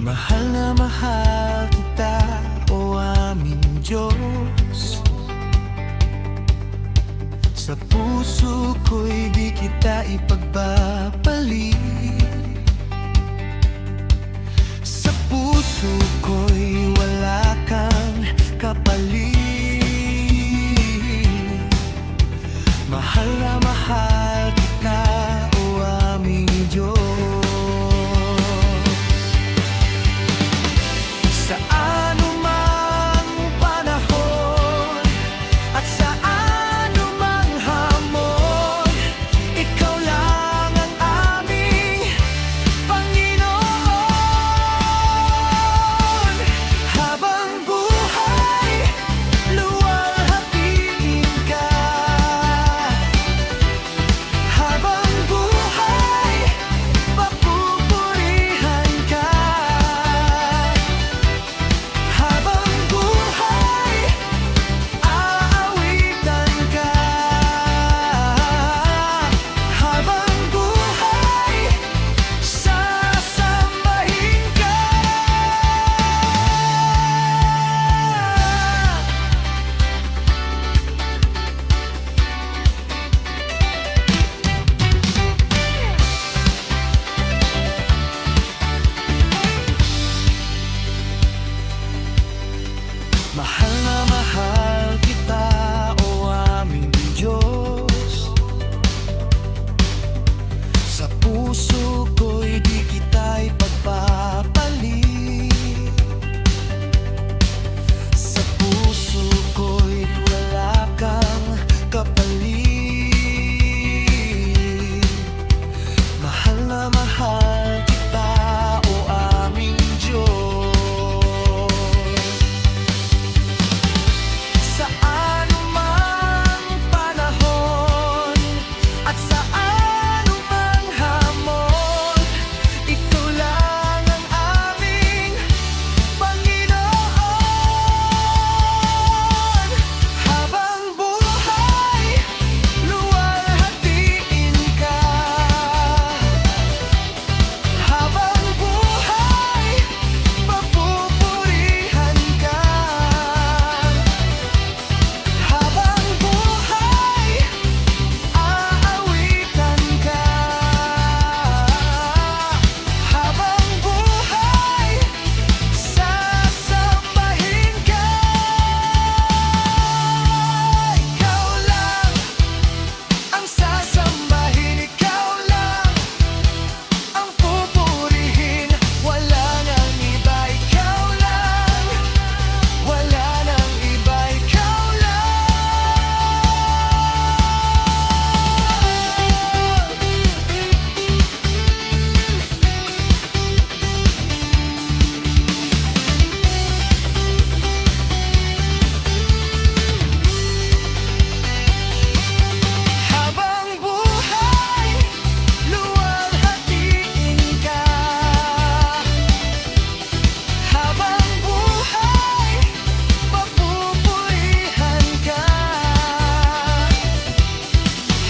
Mahal na mahal kita, o aming Diyos. Sa puso ko'y di kita ipagbabalik. Sa puso ko'y wala kang kapalit. Mahal na mahal kita, o aming Diyos. Sa anumang panahon at sa anumang hamon, ikaw lang ang aming Panginoon. Habang buhay, luwalhatiin ka. Habang buhay, papupurihan ka. Habang buhay, aawitan ka. Habang buhay, sasambahin ka. Mahal na mahal kita, o aming Diyos. Sa puso ko'y di kita ipagpapalit. Sa puso ko'y wala kang kapalit. Mahal na mahal kita, o aming Diyos. Sa anumang panahon at sa anumang hamon, ikaw lang ang aming Panginoon. Habang buhay, luwalhatiin ka. Habang buhay, papupurihan ka. Habang buhay, aawitan ka. Habang buhay, sasambahin ka. Ikaw lang ang sasambahin, ikaw lang ang pupurihin. Wala nang iba, ikaw lang. Wala nang iba, ikaw Habang buhay, luwalhatiin ka. Habang buhay, papupurihan ka.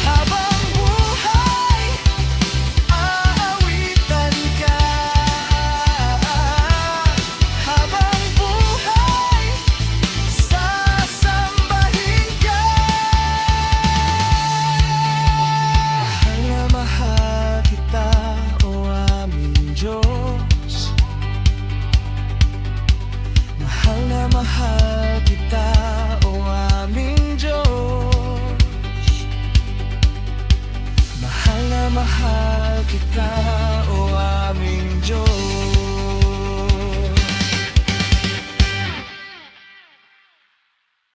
Habang buhay, aawitan ka. Habang buhay, sasambahin ka. Mahal na mahal kita, o aming Diyos. Mahal na mahal kita, o aming Diyos. Mahal na mahal kita.